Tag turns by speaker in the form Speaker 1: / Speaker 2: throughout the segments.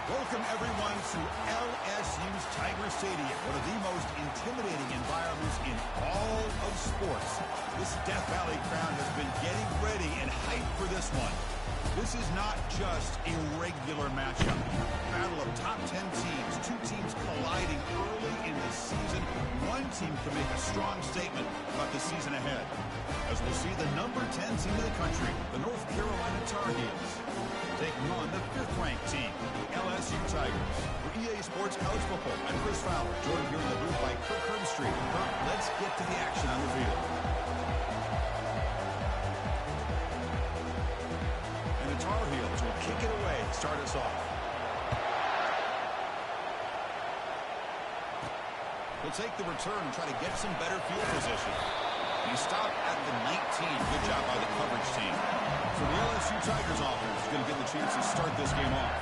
Speaker 1: Welcome, everyone, to LSU's Tiger Stadium, one of the most intimidating environments in all of sports. This Death Valley crowd has been getting ready and hyped for this one. This is not just a regular matchup. Battle of top 10 teams, two teams colliding early in the season. One team can make a strong statement about the season ahead. As we'll see, the number 10 team in the country, the North Carolina Tar Heels, taking on the 5th-ranked team, the LSU Tigers. For EA Sports College Football, I'm Chris Fowler, joined here in the booth by Kirk Herbstreit. Kirk, let's get to the action on the field. And the Tar Heels will kick it away to start us off. He'll take the return and try to get some better field position. He stopped at the 19. Good job by the coverage team. So the LSU Tigers offense is going to get the chance to start this game off.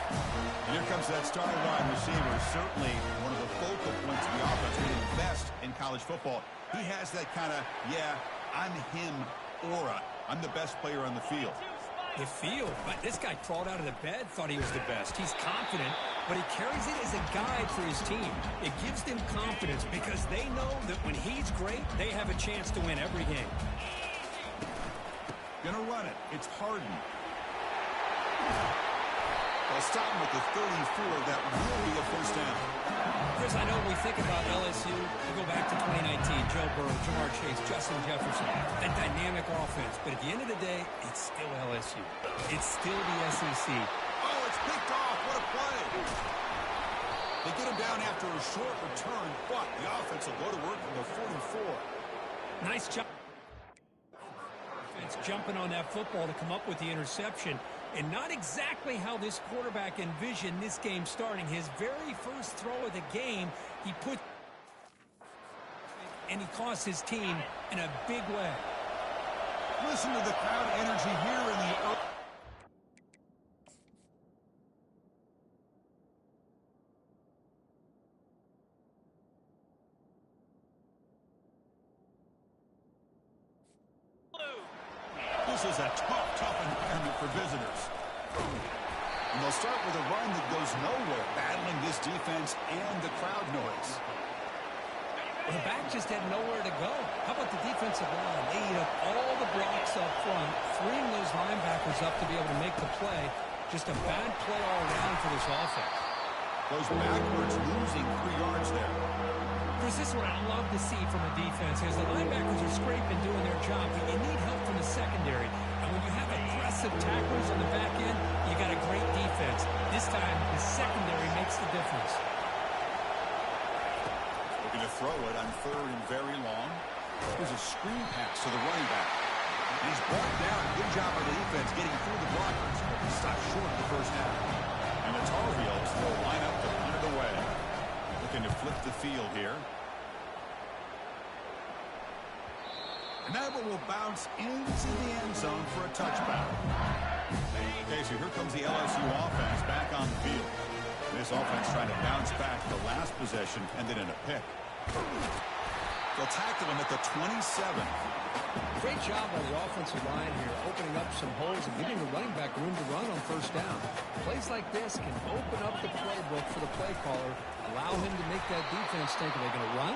Speaker 1: And here comes that star wide receiver, certainly one of the focal points of the offense, really the best in college football. He has that kind of, yeah, I'm him aura. I'm the best player on the field.
Speaker 2: You feel, but this guy crawled out of the bed, thought he was the best. He's confident, but he carries it as a guide for his team. It gives them confidence because they know that when he's great, they have a chance to win every game.
Speaker 1: Gonna run it. It's Harden. They'll stop him with the 34. That will be a first down.
Speaker 2: Chris, I know when we think about LSU, we go back to 2019, Joe Burrow, Jamar Chase, Justin Jefferson, that dynamic offense. But at the end of the day, it's still LSU. It's still the SEC.
Speaker 1: Oh, it's picked off. What a play. They get him down after a short return, but the offense will go to work from the 44.
Speaker 2: Nice job. It's jumping on that football to come up with the interception. And not exactly how this quarterback envisioned this game starting. His very first throw of the game, he put and he cost his team in a big way.
Speaker 1: Listen to the crowd energy here in the This is a tough environment for visitors. And they'll start with a run that goes nowhere, battling this defense and the crowd noise.
Speaker 2: Well, the back just had nowhere to go. How about the defensive line? They eat up all the blocks up front, freeing those linebackers up to be able to make the play. Just a bad play all around for this offense.
Speaker 1: Goes backwards, losing 3 yards there.
Speaker 2: Chris, this is what I love to see from a defense is the linebackers are scraping, doing their job, but you need help from the secondary. And when you have aggressive tacklers on the back end, you got a great defense. This time, the secondary makes the difference.
Speaker 1: Looking to throw it on 3rd and very long. There's a screen pass to the running back. And he's brought down. Good job by the defense getting through the blockers. He stopped short of the first down. And the Tar Heels will line up to punt it away. Looking to flip the field here. And that one will bounce into the end zone for a touchback. Okay, so here comes the LSU offense back on the field. This offense trying to bounce back the last possession, ended in a pick. They'll tackle him at the 27.
Speaker 2: Great job by the offensive line here, opening up some holes and giving the running back room to run on first down. Plays like this can open up the playbook for the play caller, allow him to make that defense think, are they going to run?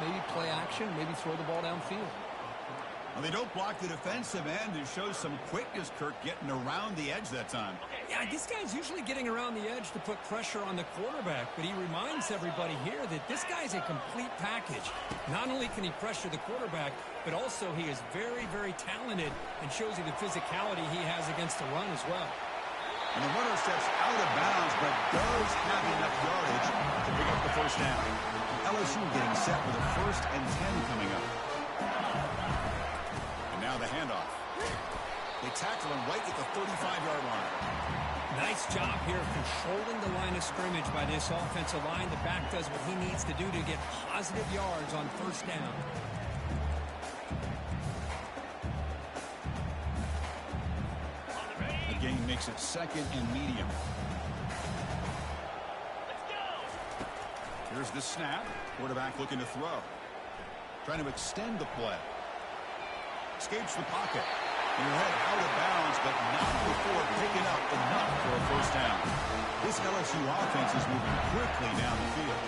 Speaker 2: Maybe play action, maybe throw the ball downfield.
Speaker 1: Well, they don't block the defensive end. It shows some quickness, Kirk, getting around the edge that time.
Speaker 2: Yeah, this guy's usually getting around the edge to put pressure on the quarterback, but he reminds everybody here that this guy's a complete package. Not only can he pressure the quarterback, but also he is very, very talented and shows you the physicality he has against the run as well.
Speaker 1: And the runner steps out of bounds, but does have enough yardage to pick up the first down. LSU getting set with a 1st and 10 coming up. Now the handoff. They tackle him right at the 35-yard line.
Speaker 2: Nice job here controlling the line of scrimmage by this offensive line. The back does what he needs to do to get positive yards on first down.
Speaker 1: The gain makes it 2nd and medium. Here's the snap. Quarterback looking to throw. Trying to extend the play. Escapes the pocket. And your head out of bounds, but not before picking up enough for a first down. This LSU offense is moving quickly down the field.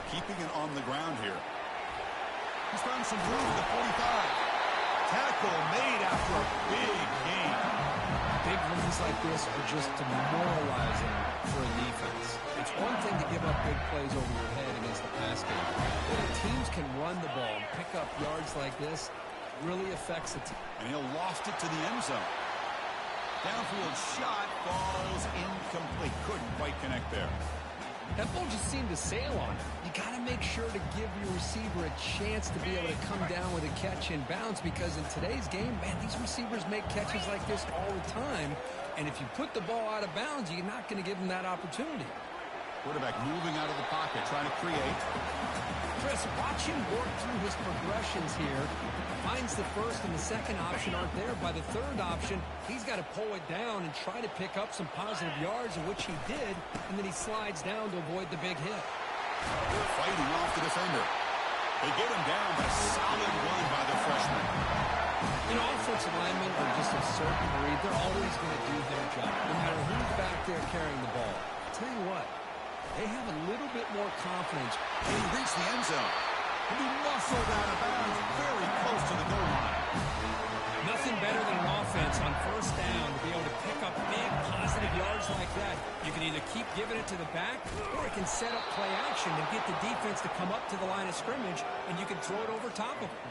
Speaker 1: Keeping it on the ground here. He's found some room at the 45. Tackle made after a big gain.
Speaker 2: Big runs like this are just demoralizing for a defense. It's one thing to give up big plays over your head against the pass game. But if teams can run the ball and pick up yards like this, it really affects the team.
Speaker 1: And he'll lost it to the end zone. Downfield shot falls incomplete. Couldn't quite connect there.
Speaker 2: That ball just seemed to sail on it. You got to make sure to give your receiver a chance to be able to come down with a catch in bounds, because in today's game, man, these receivers make catches like this all the time. And if you put the ball out of bounds, you're not going to give them that opportunity.
Speaker 1: Quarterback moving out of the pocket, trying to create.
Speaker 2: Chris, watch him work through his progressions here. Finds the first and the second option aren't there. By the third option, he's got to pull it down and try to pick up some positive yards, in which he did, and then he slides down to avoid the big hit.
Speaker 1: They're fighting off the defender. They get him down, but a solid run by the freshman.
Speaker 2: You know, offensive linemen are just a certain breed. They're always going to do their job, no matter who's back there carrying the ball. I'll tell you what, they have a little bit more confidence.
Speaker 1: He reached the end zone. And he muscled out of bounds very close to the goal line.
Speaker 2: Nothing better than an offense on first down to be able to pick up big positive yards like that. You can either keep giving it to the back, or it can set up play action and get the defense to come up to the line of scrimmage, and you can throw it over top of them.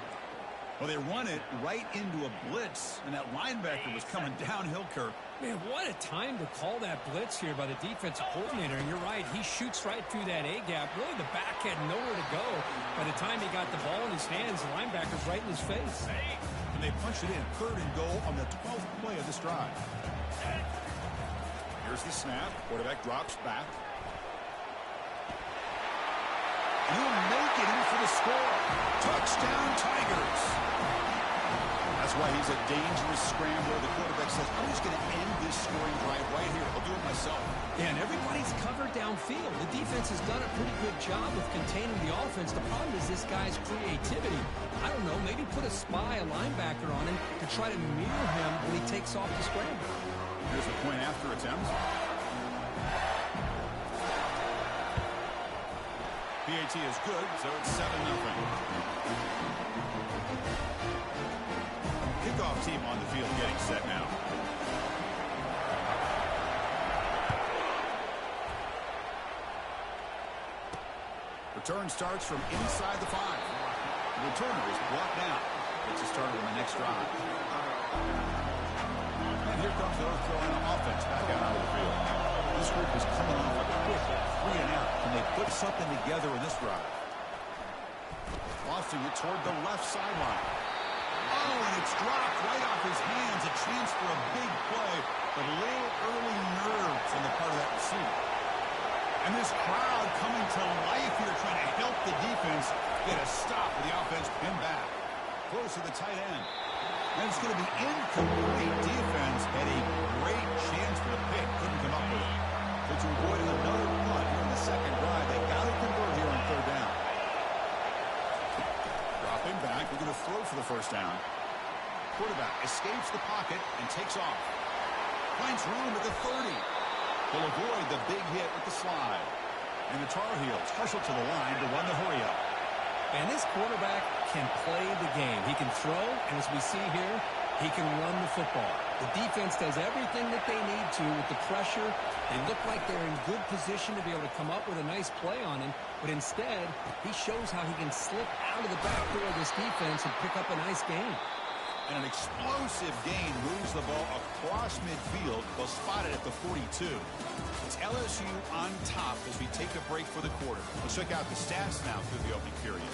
Speaker 1: Well, they run it right into a blitz, and that linebacker was coming downhill, Kirk.
Speaker 2: Man, what a time to call that blitz here by the defensive coordinator. And you're right, he shoots right through that A-gap. Really, the back had nowhere to go. By the time he got the ball in his hands, the linebacker's right in his face.
Speaker 1: And they punch it in, 3rd and goal on the 12th play of this drive. Here's the snap. Quarterback drops back. And he'll make it in for the score. Touchdown, Tigers. That's why he's a dangerous scrambler. The quarterback says, I'm just going to end this scoring drive right here. I'll do it myself.
Speaker 2: Yeah, and everybody's covered downfield. The defense has done a pretty good job of containing the offense. The problem is this guy's creativity. I don't know, maybe put a spy, a linebacker on him to try to mirror him when he takes off the scramble.
Speaker 1: Here's the point after attempt. PAT is good, so it's 7-0. Kickoff team on the field getting set now. Return starts from inside the 5. The returner is brought down. Gets us started on the next drive. And here comes those throwing an offense back out onto the field. This group is coming off a quick 3 and out. Can they put something together in this drive? Lofting it toward the left sideline. Oh, and it's dropped right off his hands. A chance for a big play, but a little early nerves on the part of that receiver. And this crowd coming to life here, trying to help the defense get a stop with the offense pinned back. Close to the tight end. And it's going to be incomplete. Defense had a great chance for the pick. Couldn't come up with it. So to avoid another punt here in the second drive, they got to convert here on 3rd down. Dropping back. We're going to throw for the first down. Quarterback escapes the pocket and takes off. Finds room at the 30. Will avoid the big hit with the slide. And the Tar Heels hustle to the line to run the hurry-up.
Speaker 2: And this quarterback can play the game. He can throw, and as we see here, he can run the football. The defense does everything that they need to with the pressure. They look like they're in good position to be able to come up with a nice play on him, but instead, he shows how he can slip out of the back door of this defense and pick up a nice gain.
Speaker 1: And an explosive gain moves the ball across midfield. They'll spot it at the 42. It's LSU on top as we take a break for the quarter. Let's check out the stats now through the opening period.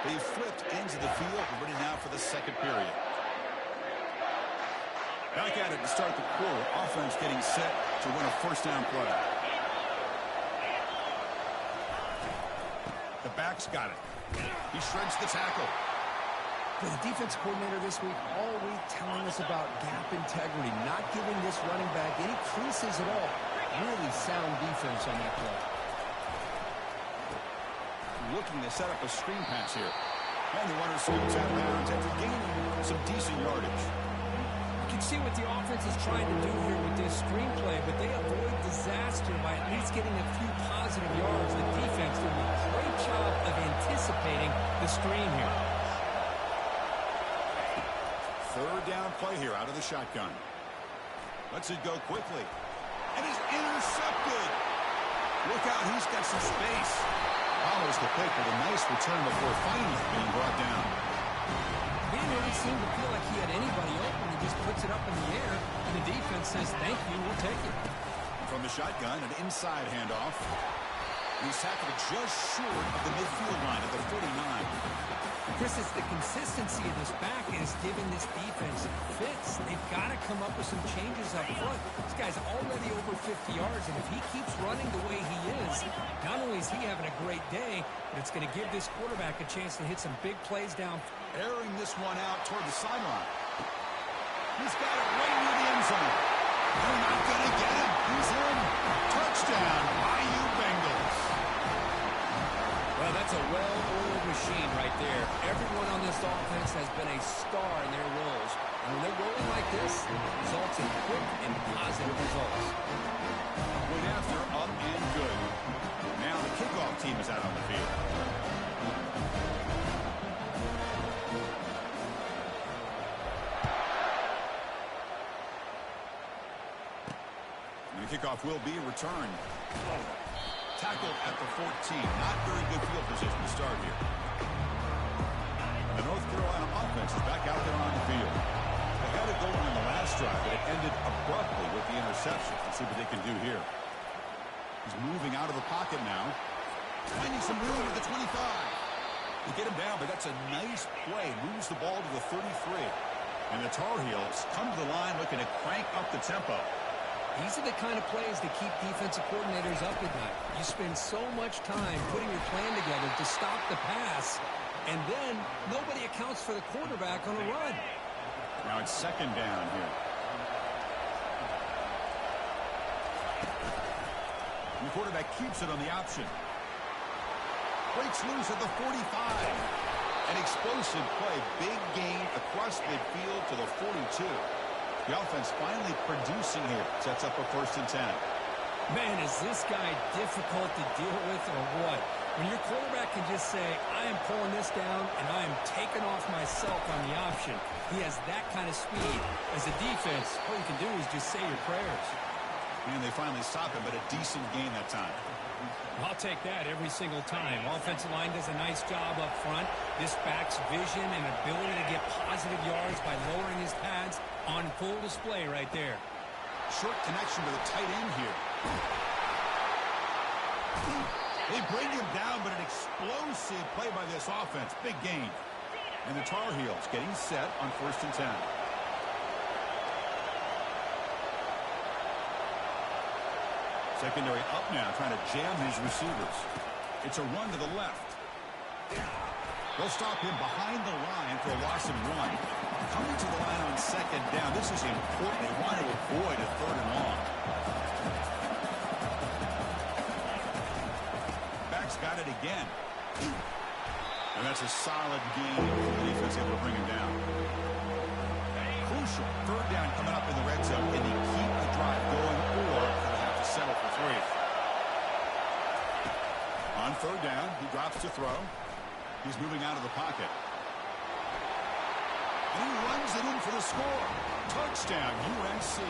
Speaker 1: They've flipped ends of the field. We're ready now for the second period. Back at it to start the quarter. Offense getting set to win a first down play. The back's got it. He shreds the tackle.
Speaker 2: The defense coordinator this week all week telling us about gap integrity, not giving this running back any creases at all. Really sound defense on that play.
Speaker 1: Looking to set up a screen pass here. And the runner scoots out of bounds after gaining some decent yardage.
Speaker 2: You can see what the offense is trying to do here with this screenplay, but they avoid disaster by at least getting a few positive yards. The defense doing a great job of anticipating the screen here.
Speaker 1: Third down play here out of the shotgun. Lets it go quickly. And he's intercepted. Look out, he's got some space. Follows the pick with a nice return before finally being brought down.
Speaker 2: He didn't really seem to feel like he had anybody open. He just puts it up in the air, and the defense says, thank you, we'll take it.
Speaker 1: From the shotgun, an inside handoff. He's tackled just short of the midfield line at the 49.
Speaker 2: Chris, it's the consistency of this back is giving this defense fits. They've got to come up with some changes up front. This guy's already over 50 yards, and if he keeps running the way he is, not only is he having a great day, but it's going to give this quarterback a chance to hit some big plays down.
Speaker 1: Airing this one out toward the sideline. He's got it right near the end zone. They're not going to get him. He's in. Touchdown, IU Bengals.
Speaker 2: Well, that's a well-oiled machine right there. Everyone on this offense has been a star in their roles. And when they're rolling like this, it results in quick and positive results.
Speaker 1: Went after, up and good. Now the kickoff team is out on the field. And the kickoff will be returned. Tackled at the 14. Not very good field position to start here. The North Carolina offense is back out there on the field. They had a goal in the last drive, but it ended abruptly with the interception. Let's see what they can do here. He's moving out of the pocket now. Finding some room at the 25. They get him down, but that's a nice play. Moves the ball to the 33. And the Tar Heels come to the line looking to crank up the tempo.
Speaker 2: These are the kind of plays that keep defensive coordinators up at night. You spend so much time putting your plan together to stop the pass, and then nobody accounts for the quarterback on a run.
Speaker 1: Now it's second down here. And the quarterback keeps it on the option. Breaks loose at the 45. An explosive play. Big gain across midfield to the 42. The offense finally producing here. Sets up a 1st and 10.
Speaker 2: Man, is this guy difficult to deal with or what? When your quarterback can just say, I am pulling this down and I am taking off myself on the option. He has that kind of speed. As a defense, all you can do is just say your prayers.
Speaker 1: And they finally stop him, but a decent gain that time.
Speaker 2: I'll take that every single time. Offensive line does a nice job up front. This back's vision and ability to get positive yards by lowering his pads on full display right there.
Speaker 1: Short connection to the tight end here. They bring him down, but an explosive play by this offense. Big gain. And the Tar Heels getting set on 1st and 10. Secondary up now, trying to jam his receivers. It's a run to the left. They'll stop him behind the line for a loss of 1. Coming to the line on 2nd down. This is important. They want to avoid a 3rd and long. Back's got it again. And that's a solid gain for the defense able to bring him down. Crucial 3rd down coming up in the red zone. Can they keep the drive going, or they'll have to settle for 3? On 3rd down, he drops to throw. He's moving out of the pocket. And he runs it in for the score. Touchdown, UNC.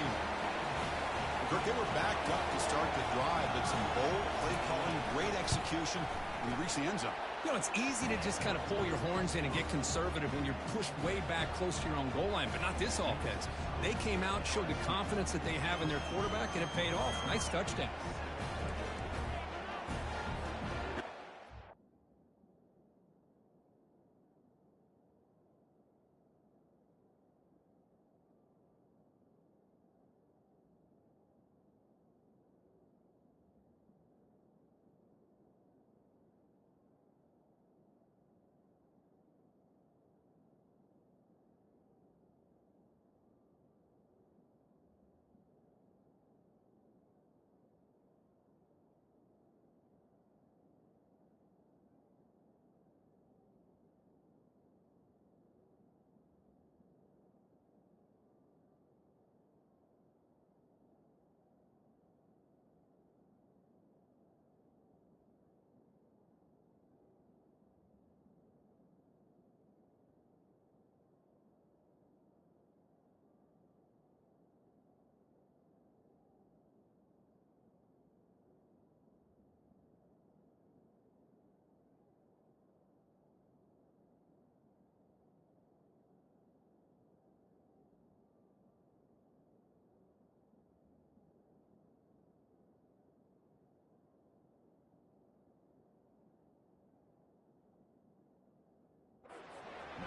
Speaker 1: Kirk, they were backed up to start the drive, but some bold play calling, great execution, and we reach the end zone.
Speaker 2: You know, it's easy to just kind of pull your horns in and get conservative when you're pushed way back close to your own goal line, but not this offense. They came out, showed the confidence that they have in their quarterback, and it paid off. Nice touchdown.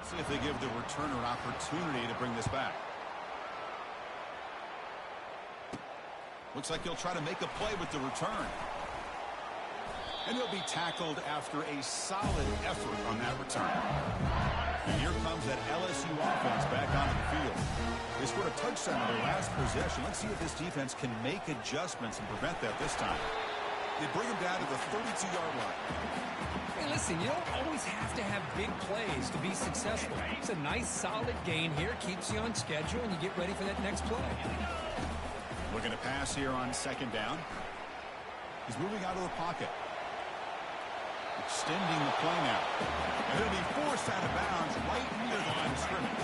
Speaker 1: See if they give the returner an opportunity to bring this back. Looks like he'll try to make a play with the return. And he'll be tackled after a solid effort on that return. And here comes that LSU offense back onto the field. They scored a touchdown on their last possession. Let's see if this defense can make adjustments and prevent that this time. They bring him down to the 32-yard line.
Speaker 2: Hey, listen, you don't always have to have big plays to be successful. It's a nice, solid gain here. Keeps you on schedule, and you get ready for that next play.
Speaker 1: Looking to pass here on second down. He's moving out of the pocket. Extending the play now. And he'll be forced out of bounds right near the line of scrimmage.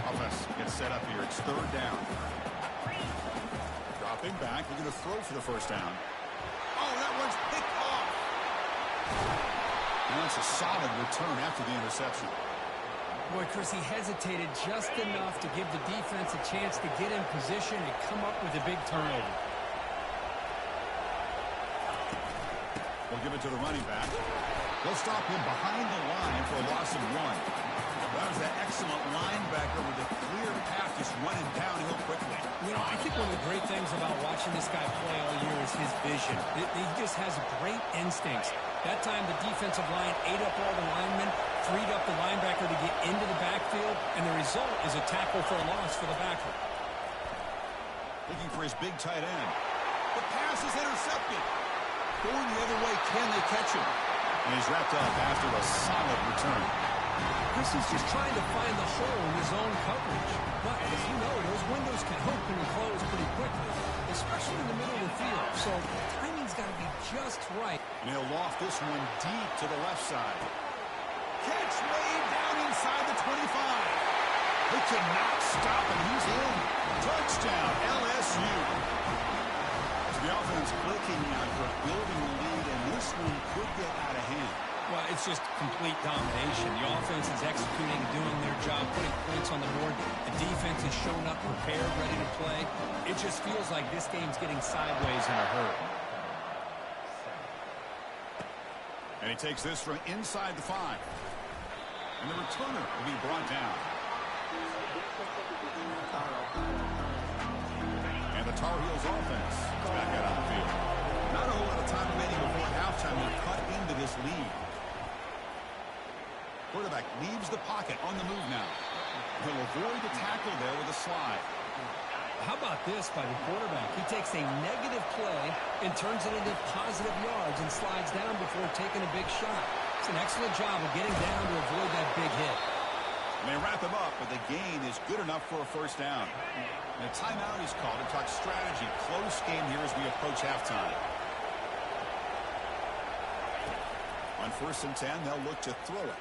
Speaker 1: Offense gets set up here. It's third down. Dropping back. We're going to throw for the first down. Oh, that one's picked off. And that's a solid return after the interception.
Speaker 2: Boy, Chris, he hesitated just enough to give the defense a chance to get in position and come up with a big turnover.
Speaker 1: We'll give it to the running back. They'll stop him behind the line for a loss of 1. That was that excellent linebacker with a clear path just running downhill quickly.
Speaker 2: You know, I think one of the great things about watching this guy play all year is his vision. He just has great instincts. That time the defensive line ate up all the linemen, freed up the linebacker to get into the backfield, and the result is a tackle for a loss for the backer.
Speaker 1: Looking for his big tight end. The pass is intercepted. Going the other way, can they catch him? And he's wrapped up after a solid return.
Speaker 2: Chris is just trying to find the hole in his own coverage. But, as you know, those windows can open and close pretty quickly, especially in the middle of the field. So, timing's got to be just right.
Speaker 1: And he'll loft this one deep to the left side. Catch way down inside the 25. They cannot stop him. He's in. Touchdown, LSU. The offense clicking after building the lead, and this one could get out of hand.
Speaker 2: Well, it's just complete domination. The offense is executing, doing their job, putting points on the board. The defense is showing up prepared, ready to play. It just feels like this game's getting sideways in a hurry.
Speaker 1: And he takes this from inside the 5. And the returner will be brought down. And the Tar Heels offense is back out on the field. Not a whole lot of time remaining before halftime. They cut into this lead. Quarterback leaves the pocket on the move now. He'll avoid the tackle there with a slide.
Speaker 2: How about this by the quarterback? He takes a negative play and turns it into positive yards and slides down before taking a big shot. It's an excellent job of getting down to avoid that big hit.
Speaker 1: And they wrap him up, but the gain is good enough for a first down. And a timeout is called to talk strategy. Close game here as we approach halftime. On 1st and 10, they'll look to throw it.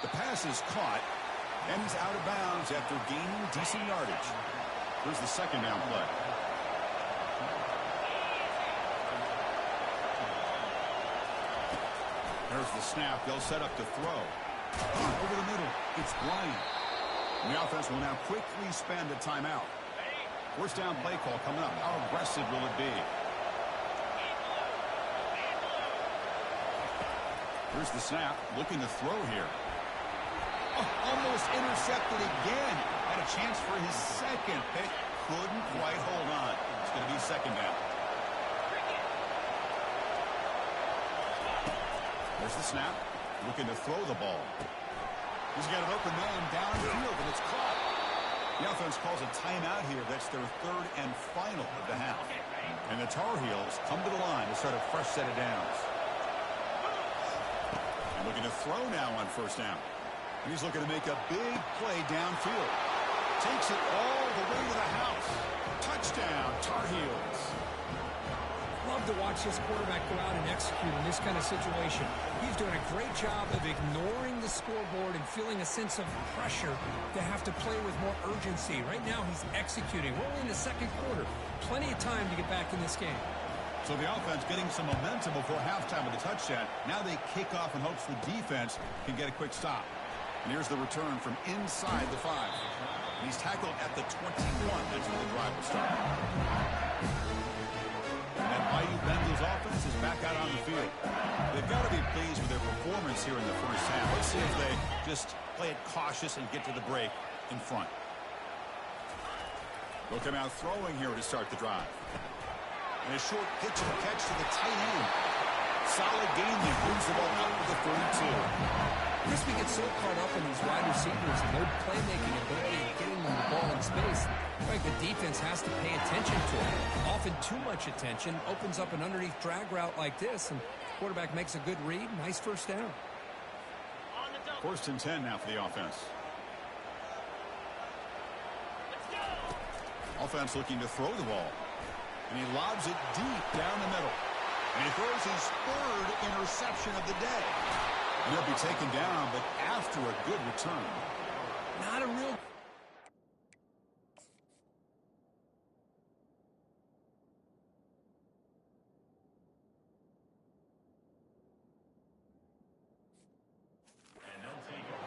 Speaker 1: The pass is caught, and he's out of bounds after gaining decent yardage. Here's the second down play. There's the snap. They'll set up to throw. Over the middle. It's Bryant. And the offense will now quickly spend a timeout. First down play call coming up. How aggressive will it be? Here's the snap. Looking to throw here. Oh, almost intercepted again. Had a chance for his second pick. Couldn't quite hold on. It's going to be second down. There's the snap. Looking to throw the ball. He's got an open man downfield, and it's caught. The offense calls a timeout here. That's their third and final of the half. And the Tar Heels come to the line to start a fresh set of downs. And looking to throw now on first down. And he's looking to make a big play downfield. Takes it all the way to the house. Touchdown, Tar Heels.
Speaker 2: Love to watch this quarterback go out and execute in this kind of situation. He's doing a great job of ignoring the scoreboard and feeling a sense of pressure to have to play with more urgency. Right now, he's executing. We're only in the second quarter. Plenty of time to get back in this game.
Speaker 1: So the offense getting some momentum before halftime with a touchdown. Now they kick off in hopes the defense can get a quick stop. And here's the return from inside the 5. And he's tackled at the 21. That's where the drive will start. And Bayou Bengal's offense is back out on the field. They've got to be pleased with their performance here in the first half. Let's see if they just play it cautious and get to the break in front. They'll come out throwing here to start the drive. And a short pitch and catch to the tight end. Solid game that brings the ball out to the 32.
Speaker 2: Chris, we get so caught up in these wide receivers and their playmaking ability and getting them the ball in space. Right, the defense has to pay attention to it. Often too much attention opens up an underneath drag route like this, and the quarterback makes a good read. Nice first down.
Speaker 1: 1st and 10 now for the offense. Offense looking to throw the ball. And he lobs it deep down the middle. And he throws his 3rd interception of the day. And he'll be taken down, but after a good return.
Speaker 2: Not a real...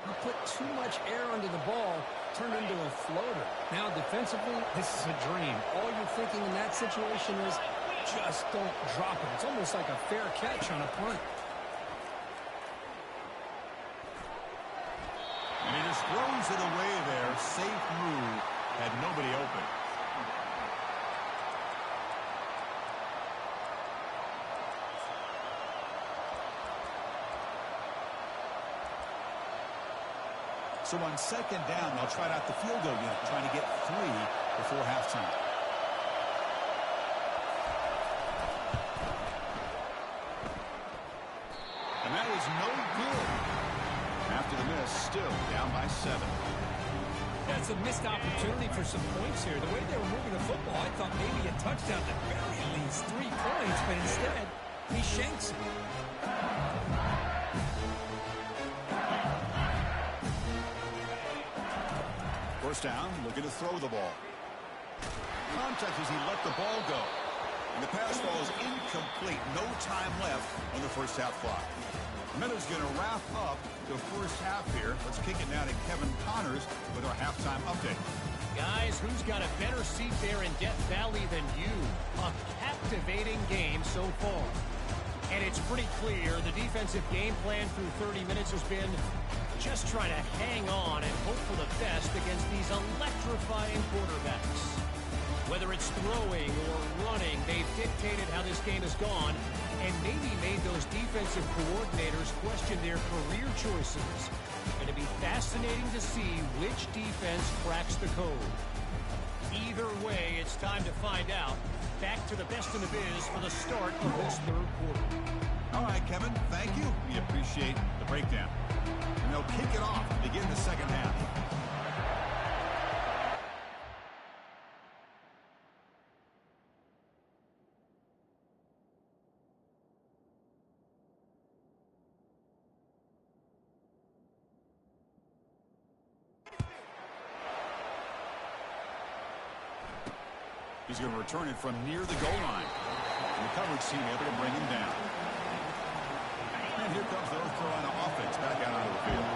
Speaker 2: He put too much air under the ball, turned into a floater. Now defensively, this is a dream. All you're thinking in that situation is just don't drop it. It's almost like a fair catch on a punt.
Speaker 1: And he just throws it away there. Safe move. Had nobody open. So on 2nd down, they'll try out the field goal unit, trying to get 3 before halftime. And that was no good. After the miss, still down by 7.
Speaker 2: That's a missed opportunity for some points here. The way they were moving the football, I thought maybe a touchdown at very least 3 points, but instead, he shanks it.
Speaker 1: First down, looking to throw the ball. Contact as he let the ball go. And the pass ball is incomplete. No time left on the first half clock. Miller's going to wrap up the first half here. Let's kick it now to Kevin Connors with our halftime update.
Speaker 3: Guys, who's got a better seat there in Death Valley than you? A captivating game so far. And it's pretty clear the defensive game plan through 30 minutes has been just try to hang on and hope for the best against these electrifying quarterbacks. Whether it's throwing or running, they've dictated how this game has gone and maybe made those defensive coordinators question their career choices. Going to be fascinating to see which defense cracks the code. Either way, it's time to find out. Back to the best in the biz for the start of this 3rd quarter.
Speaker 1: All right, Kevin, thank you. We appreciate the breakdown. And they'll kick it off to begin the second half. He's going to return it from near the goal line. And the coverage team able to bring him down. And here comes the North Carolina offense back out onto the field.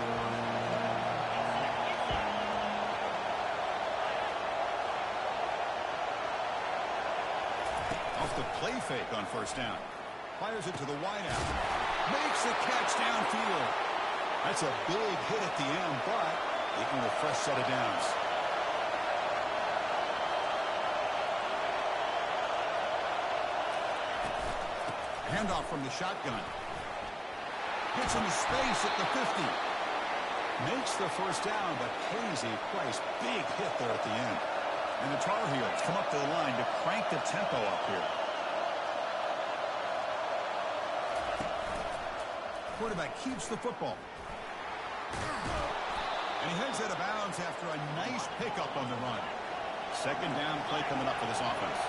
Speaker 1: Off the play fake on first down. Fires it to the wideout. Makes the catch downfield. That's a big hit at the end, but they can a fresh set of downs. Handoff from the shotgun. Gets into space at the 50. Makes the first down, but pays a price. Big hit there at the end. And the Tar Heels come up to the line to crank the tempo up here. Quarterback keeps the football. And he heads out of bounds after a nice pickup on the run. 2nd down play coming up for this offense.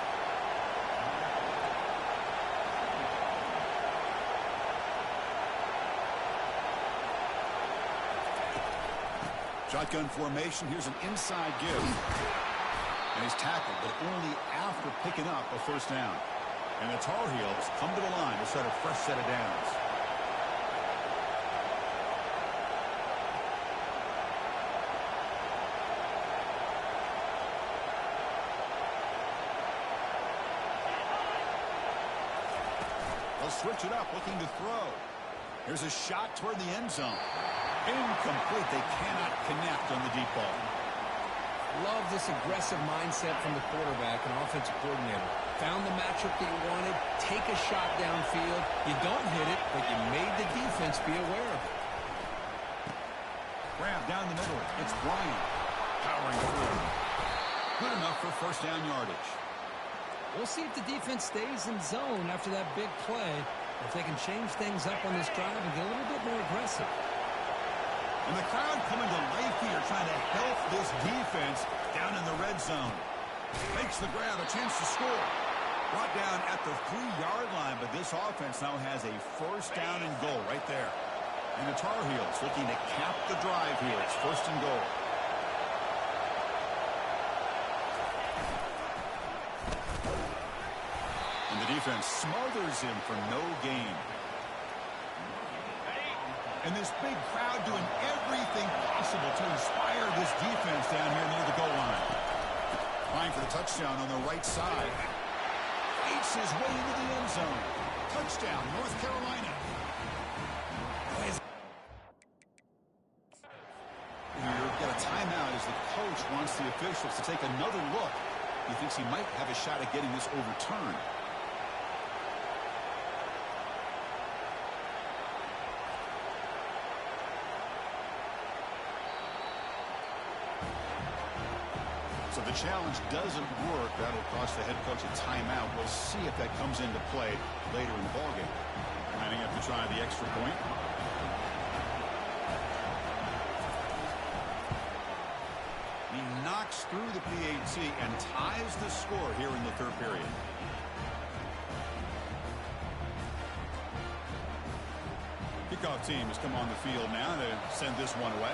Speaker 1: Shotgun formation. Here's an inside give. And he's tackled, but only after picking up a first down. And the Tar Heels come to the line to start a fresh set of downs. They'll switch it up, looking to throw. Here's a shot toward the end zone. Incomplete. They cannot connect on the deep ball.
Speaker 2: Love this aggressive mindset from the quarterback and offensive coordinator. Found the matchup that you wanted. Take a shot downfield. You don't hit it, but you made the defense be aware of it.
Speaker 1: Grab down the middle. It's Bryant. Powering through. Good enough for first down yardage.
Speaker 2: We'll see if the defense stays in zone after that big play. If they can change things up on this drive and get a little bit more aggressive.
Speaker 1: And the crowd coming to life here, trying to help this defense down in the red zone. Makes the grab, a chance to score. Brought down at the 3-yard line, but this offense now has a first down and goal right there. And the Tar Heels looking to cap the drive here. It's first and goal. And the defense smothers him for no gain. And this big crowd doing everything possible to inspire this defense down here near the goal line. Trying for the touchdown on the right side. Fights his way into the end zone. Touchdown, North Carolina. You've got a timeout as the coach wants the officials to take another look. He thinks he might have a shot at getting this overturned. So the challenge doesn't work. That'll cost the head coach a timeout. We'll see if that comes into play later in the ballgame. Lining up to try the extra point. He knocks through the PAT and ties the score here in the third period. Kickoff team has come on the field now to send this one away.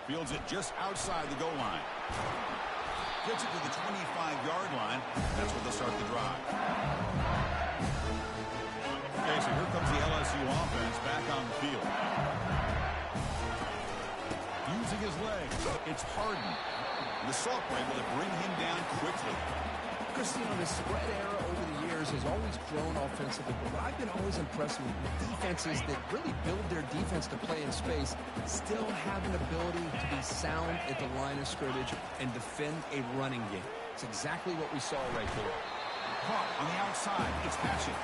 Speaker 1: Fields it just outside the goal line. Gets it to the 25-yard line. That's where they'll start the drive. Okay, so here comes the LSU offense back on the field. Using his legs. It's Harden. The Salt were able to bring him down quickly.
Speaker 2: Chris, you know, the spread era over the years has always grown offensively, but I've been always impressed with defenses that really build their defense to play in space, still have an ability to be sound at the line of scrimmage and defend a running game. It's exactly what we saw right there.
Speaker 1: Caught on the outside. It's Patchett.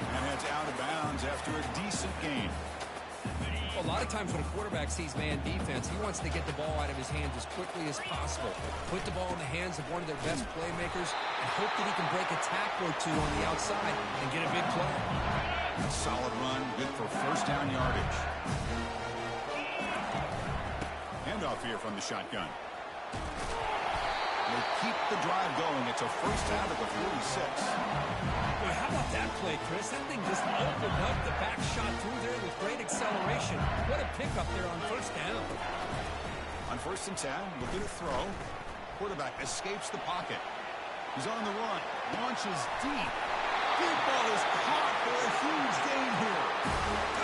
Speaker 1: And it's out of bounds after a decent gain.
Speaker 2: Well, a lot of times when a quarterback sees man defense, he wants to get the ball out of his hands as quickly as possible. Put the ball in the hands of one of their best playmakers and hope that he can break a tackle or two on the outside and get a big play.
Speaker 1: A solid run, good for first down yardage. Handoff here from the shotgun. They keep the drive going. It's a first down at the 46.
Speaker 2: Boy, how about that play, Chris? That thing just opened up. The back shot through there with great acceleration. What a pickup there on first down.
Speaker 1: On first and 10, looking to throw. Quarterback escapes the pocket. He's on the run. Launches deep. Deep ball is caught for a huge gain here.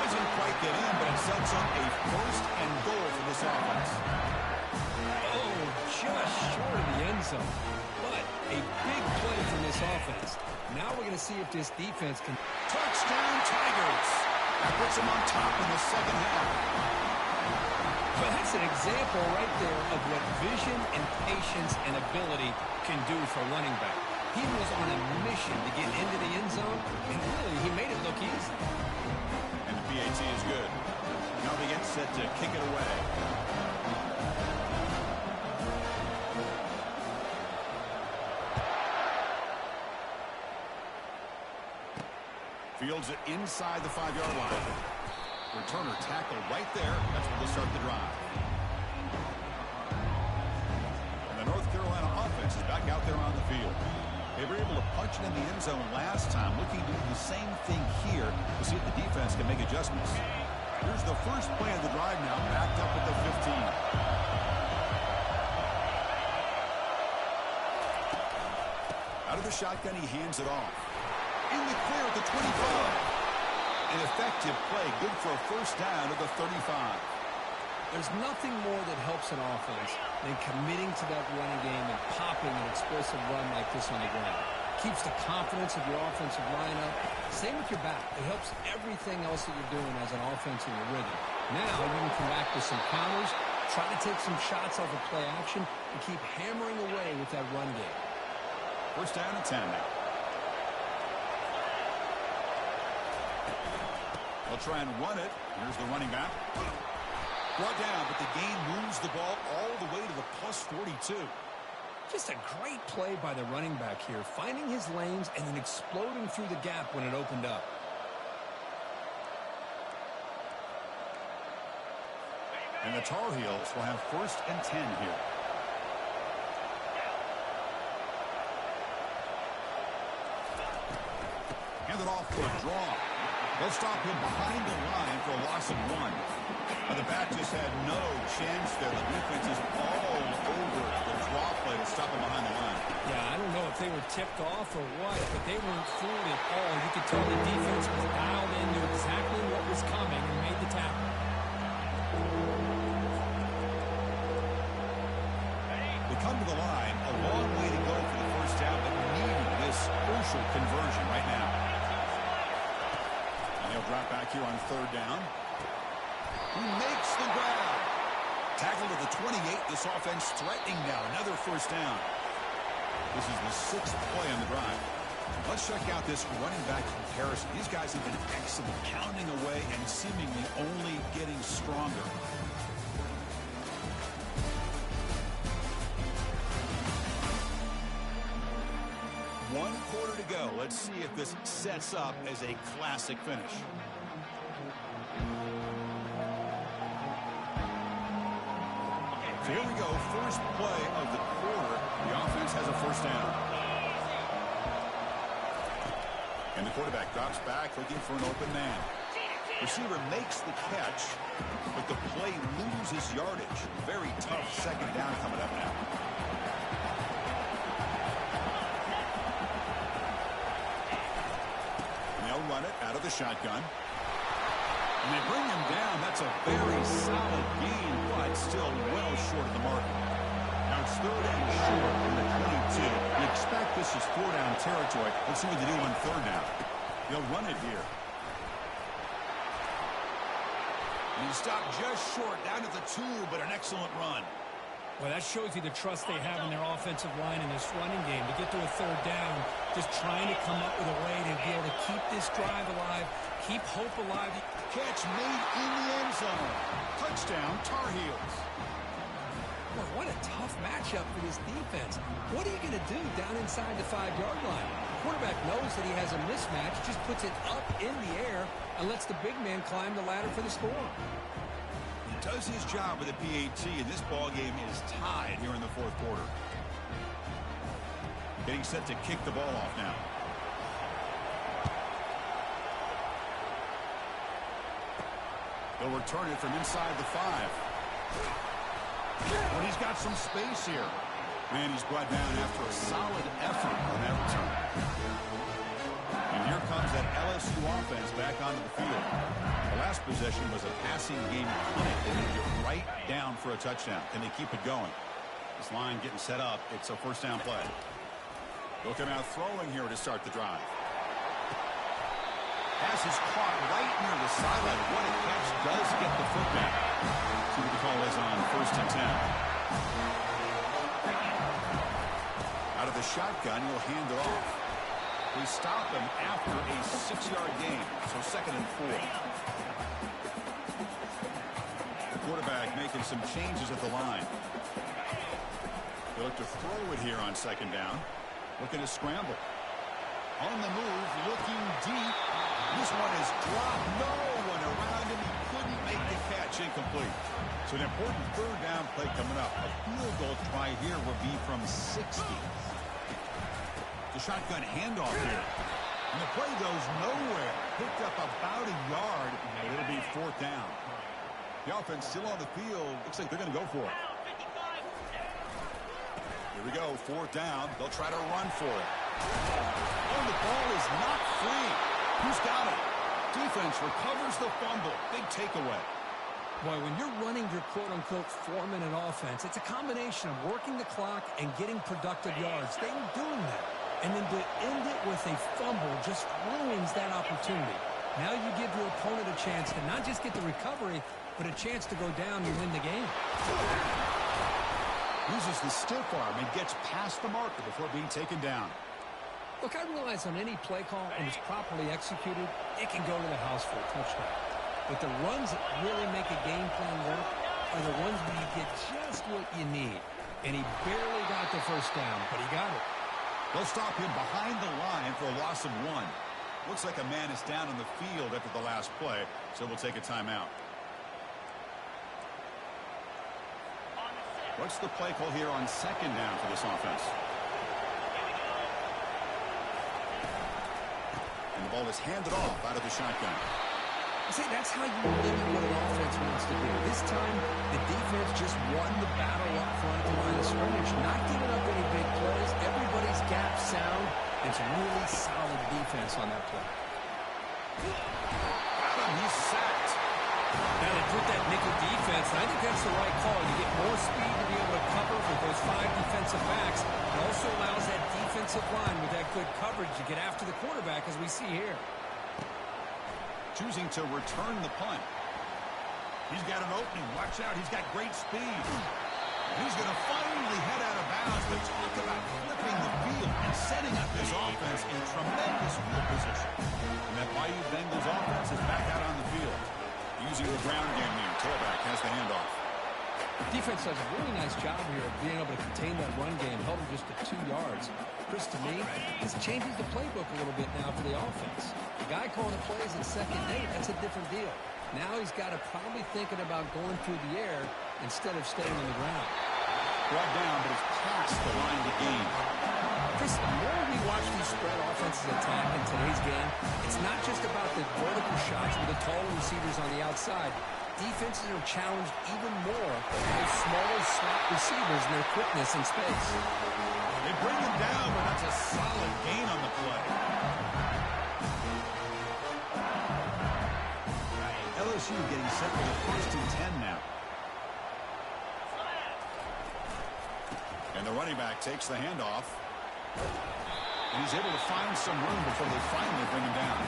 Speaker 1: Doesn't quite get in, but it sets up a first and goal for this offense.
Speaker 2: Oh, just short of the end zone. But a big play from this offense. Now we're going to see if this defense can...
Speaker 1: Touchdown, Tigers. That puts them on top in the second half.
Speaker 2: Well, that's an example right there of what vision and patience and ability can do for running back. He was on a mission to get into the end zone, and really, he made it look easy.
Speaker 1: And the PAT is good. Now they get set to kick it away. Fields it inside the 5-yard line. Returner tackle right there. That's where they'll start the drive. And the North Carolina offense is back out there on the field. They were able to punch it in the end zone last time, looking to do the same thing here to see if the defense can make adjustments. Here's the first play of the drive now, backed up at the 15. Out of the shotgun, he hands it off. In the clear at the 25. An effective play, good for a first down at the 35.
Speaker 2: There's nothing more that helps an offense than committing to that running game and popping an explosive run like this on the ground. Keeps the confidence of your offensive line up. Same with your back. It helps everything else that you're doing as an offense in your rhythm. Now you can come back with some counters, try to take some shots off of play action, and keep hammering away with that run game.
Speaker 1: First down and 10 now. They'll try and run it. Here's the running back. Brought down, but the gain moves the ball all the way to the plus 42.
Speaker 2: Just a great play by the running back here, finding his lanes and then exploding through the gap when it opened up.
Speaker 1: And the Tar Heels will have first and 10 here. Hand it off for a draw. They'll stop him behind the line for a loss of 1. And the back just had no chance there. The defense is all over the draw play to stop him behind the line.
Speaker 2: Yeah, I don't know if they were tipped off or what, but they weren't fooled at all. You could tell the defense was dialed in, knew exactly what was coming, and made the tackle.
Speaker 1: They come to the line, a long way to go for the first down, but need this crucial conversion right now. He'll drop back here on third down. He makes the grab. Tackle to the 28. This offense threatening now. Another first down. This is the 6th play on the drive. Let's check out this running back comparison. These guys have been excellent, pounding away and seemingly only getting stronger. One quarter to go. Let's see if this sets up as a classic finish. So here we go. First play of the quarter. The offense has a first down. And the quarterback drops back looking for an open man. Receiver makes the catch, but the play loses yardage. Very tough second down coming up now. Run it out of the shotgun. And they bring him down. That's a very solid gain, but still well short of the mark. Now it's third and short from the 22. You expect this is 4-down territory. Let's see what they do on third down. They'll run it here. And he stopped just short, down to the 2, but an excellent run.
Speaker 2: Well, that shows you the trust they have in their offensive line in this running game. To get to a third down, just trying to come up with a way to be able to keep this drive alive, keep hope alive.
Speaker 1: Catch made in the end zone. Touchdown, Tar Heels.
Speaker 2: Boy, what a tough matchup for this defense. What are you going to do down inside the 5-yard line? The quarterback knows that he has a mismatch, just puts it up in the air, and lets the big man climb the ladder for the score.
Speaker 1: Does his job with the PAT, and this ball game is tied here in the fourth quarter. Getting set to kick the ball off now. They'll return it from inside the 5. But he's got some space here. And he's brought down after a solid effort on that return. And here comes that LSU offense back onto the field. The last possession was a passing game clinic. They moved it right down for a touchdown. Can they keep it going? This line getting set up. It's a first down play. They'll come out throwing here to start the drive. Pass is caught right near the sideline. What a catch. Does get the foot back. See what the call is on first and 10. Out of the shotgun, he'll hand it off. We stop him after a 6-yard gain. So second and 4. The quarterback making some changes at the line. They look to throw it here on second down. Looking to scramble. On the move, looking deep. This one is dropped. No one around him. He couldn't make the catch. Incomplete. So an important third down play coming up. A field goal try here will be from 60. The shotgun handoff here. And the play goes nowhere. Picked up about a yard. And it'll be fourth down. The offense still on the field. Looks like they're going to go for it. Here we go. Fourth down. They'll try to run for it. Oh, the ball is not free. Who's got it? Defense recovers the fumble. Big takeaway.
Speaker 2: Boy, when you're running your quote-unquote 4-minute offense, it's a combination of working the clock and getting productive yards. They were doing that. And then to end it with a fumble just ruins that opportunity. Now you give your opponent a chance to not just get the recovery, but a chance to go down and win the game.
Speaker 1: Uses the stiff arm and gets past the marker before being taken down.
Speaker 2: Look, I realize on any play call, when it's properly executed, it can go to the house for a touchdown. But the runs that really make a game plan work are the ones where you get just what you need. And he barely got the first down, but he got it.
Speaker 1: They'll stop him behind the line for a loss of 1. Looks like a man is down on the field after the last play, so we'll take a timeout. What's the play call here on second down for this offense? And the ball is handed off out of the shotgun.
Speaker 2: See, that's how you limit what an offense wants to do. This time, the defense just won the battle up front at the line of scrimmage, not giving up any big plays. Everybody's gap sound. It's really solid defense on that play.
Speaker 1: He's sacked.
Speaker 2: Now they put that nickel defense, and I think that's the right call. You get more speed to be able to cover with those 5 defensive backs. It also allows that defensive line with that good coverage to get after the quarterback, as we see here.
Speaker 1: Choosing to return the punt. He's got an opening. Watch out. He's got great speed. He's going to finally head out of bounds, but talk about flipping the field and setting up his offense in tremendous field position. And that Bayou Bengals offense is back out on the field. Using the ground game here. Tailback has the handoff.
Speaker 2: Defense does a really nice job here of being able to contain that run game, held him just to 2 yards. Chris, to me, this changes the playbook a little bit now for the offense. The guy calling the plays at 2nd and 8, that's a different deal. Now he's got to probably thinking about going through the air instead of staying on the ground.
Speaker 1: Brought down, but it's past the line to gain.
Speaker 2: Chris, the more we watch these spread offenses attack in today's game, it's not just about the vertical shots with the taller receivers on the outside. Defenses are challenged even more by those smaller slot receivers and their quickness in space.
Speaker 1: They bring him down, but that's a solid gain on the play. LSU getting set for the 1st and 10 now. And the running back takes the handoff. And he's able to find some room before they finally bring him down.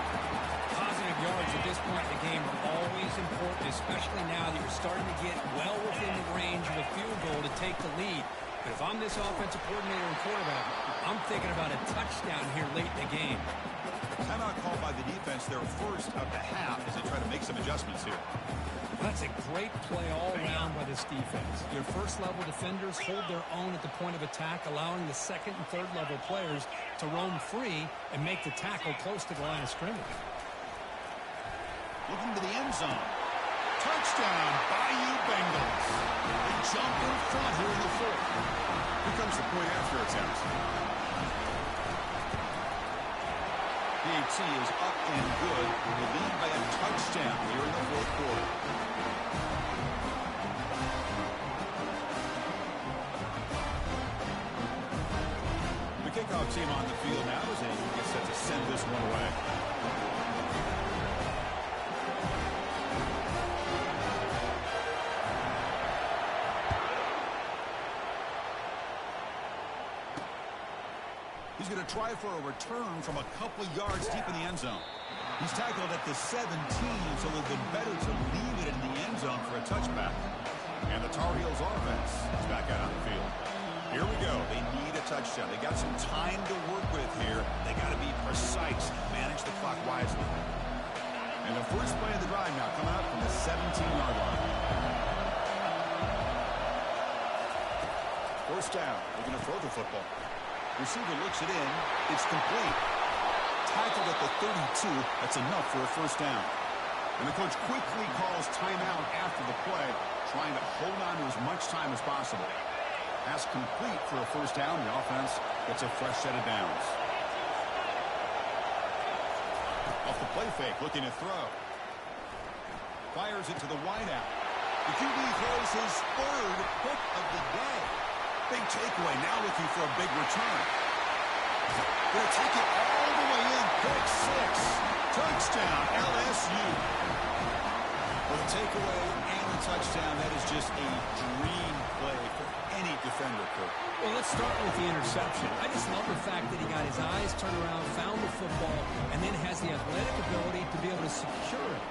Speaker 2: Positive yards at this point in the game are always important, especially now that you're starting to get well within the range of a field goal to take the lead. But if I'm this offensive coordinator and quarterback, I'm thinking about a touchdown here late in the game.
Speaker 1: Timeout called by the defense, their first of the half, as they try to make some adjustments here.
Speaker 2: That's a great play all around by this defense. Your first-level defenders hold their own at the point of attack, allowing the second and third-level players to roam free and make the tackle close to the line of scrimmage.
Speaker 1: Looking to the end zone. Touchdown, Bayou Bengals. They jump in front here in the 4th. Here comes the point after attempt. PAT is up and good. They lead by a touchdown here in the 4th quarter. The kickoff team on the field now as they get set to send this one away. He's going to try for a return from a couple yards deep in the end zone. He's tackled at the 17, so it would have been better to leave it in the end zone for a touchback. And the Tar Heels offense is back out on the field. Here we go. They need a touchdown. They got some time to work with here. They got to be precise, manage the clock wisely. And the first play of the drive now coming up from the 17-yard line. First down. They're going to throw the football. Receiver looks it in. It's complete. Tackled at the 32. That's enough for a first down. And the coach quickly calls timeout after the play, trying to hold on to as much time as possible. Pass complete for a first down. The offense gets a fresh set of downs. Off the play fake, looking to throw. Fires it to the wideout. The QB throws his 3rd pick of the day. Big takeaway, now looking for a big return. Going to take it all the way in. Pick 6. Touchdown, LSU. For the takeaway and the touchdown. That is just a dream play for any defender, Kirk.
Speaker 2: Well, let's start with the interception. I just love the fact that he got his eyes turned around, found the football, and then has the athletic ability to be able to secure it.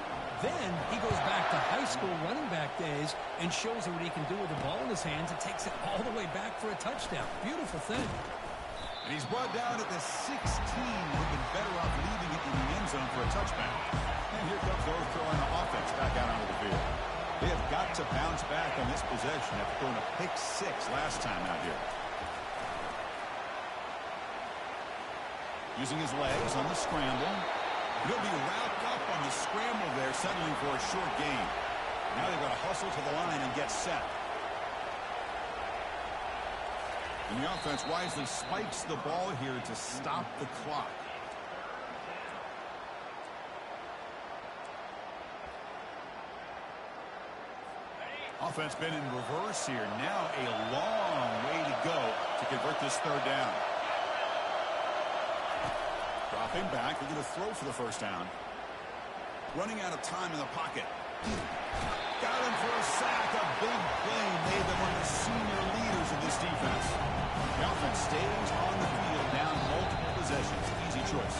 Speaker 2: Then he goes back to high school running back days and shows what he can do with the ball in his hands and takes it all the way back for a touchdown. Beautiful thing.
Speaker 1: And he's brought down at the 16. Would have been better off leaving it in the end zone for a touchback. And here comes the throwing the offense back out onto the field. They have got to bounce back on this possession after throwing a pick 6 last time out here. Using his legs on the scramble. He'll be wrapped up on the scramble there, settling for a short gain. Now they've got to hustle to the line and get set. And the offense wisely spikes the ball here to stop the clock. Offense been in reverse here. Now a long way to go to convert this third down. Dropping back, they're going to throw for the first down. Running out of time in the pocket. Got him for a sack. A big play made them one of the senior leaders of this defense. The offense stays on the field, down multiple possessions. Easy choice.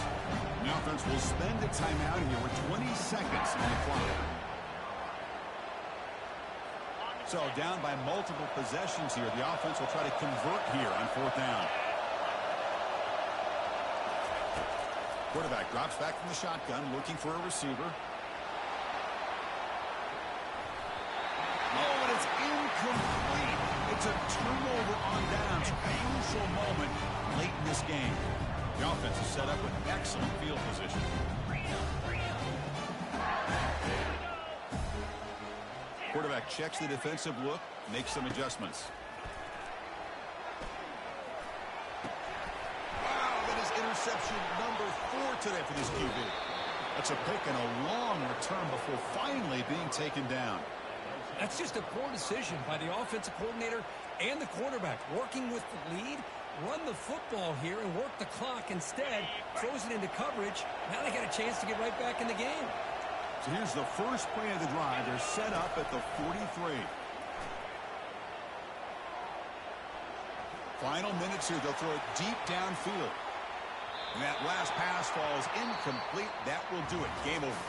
Speaker 1: And the offense will spend a timeout here with 20 seconds on the clock. So down by multiple possessions here. The offense will try to convert here on fourth down. Quarterback drops back from the shotgun, looking for a receiver. Oh, and it's incomplete. It's a turnover on downs. Crucial moment late in this game. The offense is set up with excellent field position. Quarterback checks the defensive look, makes some adjustments. Interception number 4 today for this QB. That's a pick and a long return before finally being taken down.
Speaker 2: That's just a poor decision by the offensive coordinator and the quarterback. Working with the lead, run the football here and work the clock instead. Throws it into coverage. Now they got a chance to get right back in the game.
Speaker 1: So here's the first play of the drive. They're set up at the 43. Final minutes here. They'll throw it deep downfield. And that last pass falls incomplete. That will do it. Game over.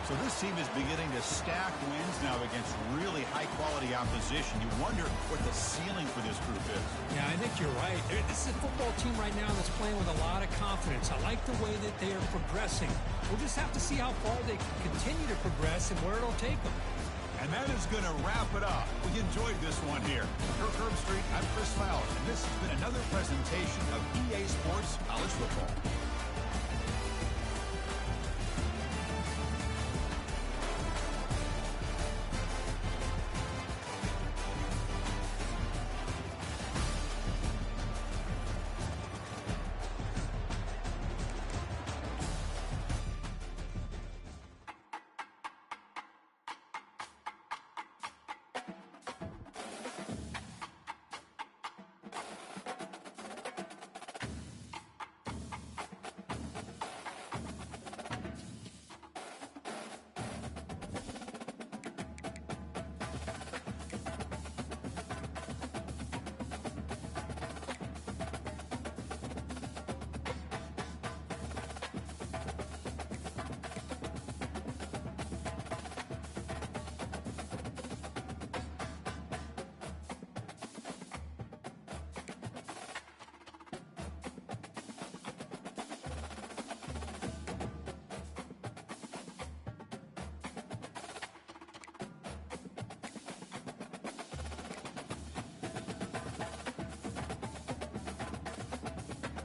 Speaker 1: So this team is beginning to stack wins now against really high-quality opposition. You wonder what the ceiling for this group is.
Speaker 2: Yeah, I think you're right. This is a football team right now that's playing with a lot of confidence. I like the way that they are progressing. We'll just have to see how far they continue to progress and where it'll take them.
Speaker 1: And that is going to wrap it up. We enjoyed this one here. For Herb Street, I'm Chris Fowler, and this has been another presentation of EA Sports College Football.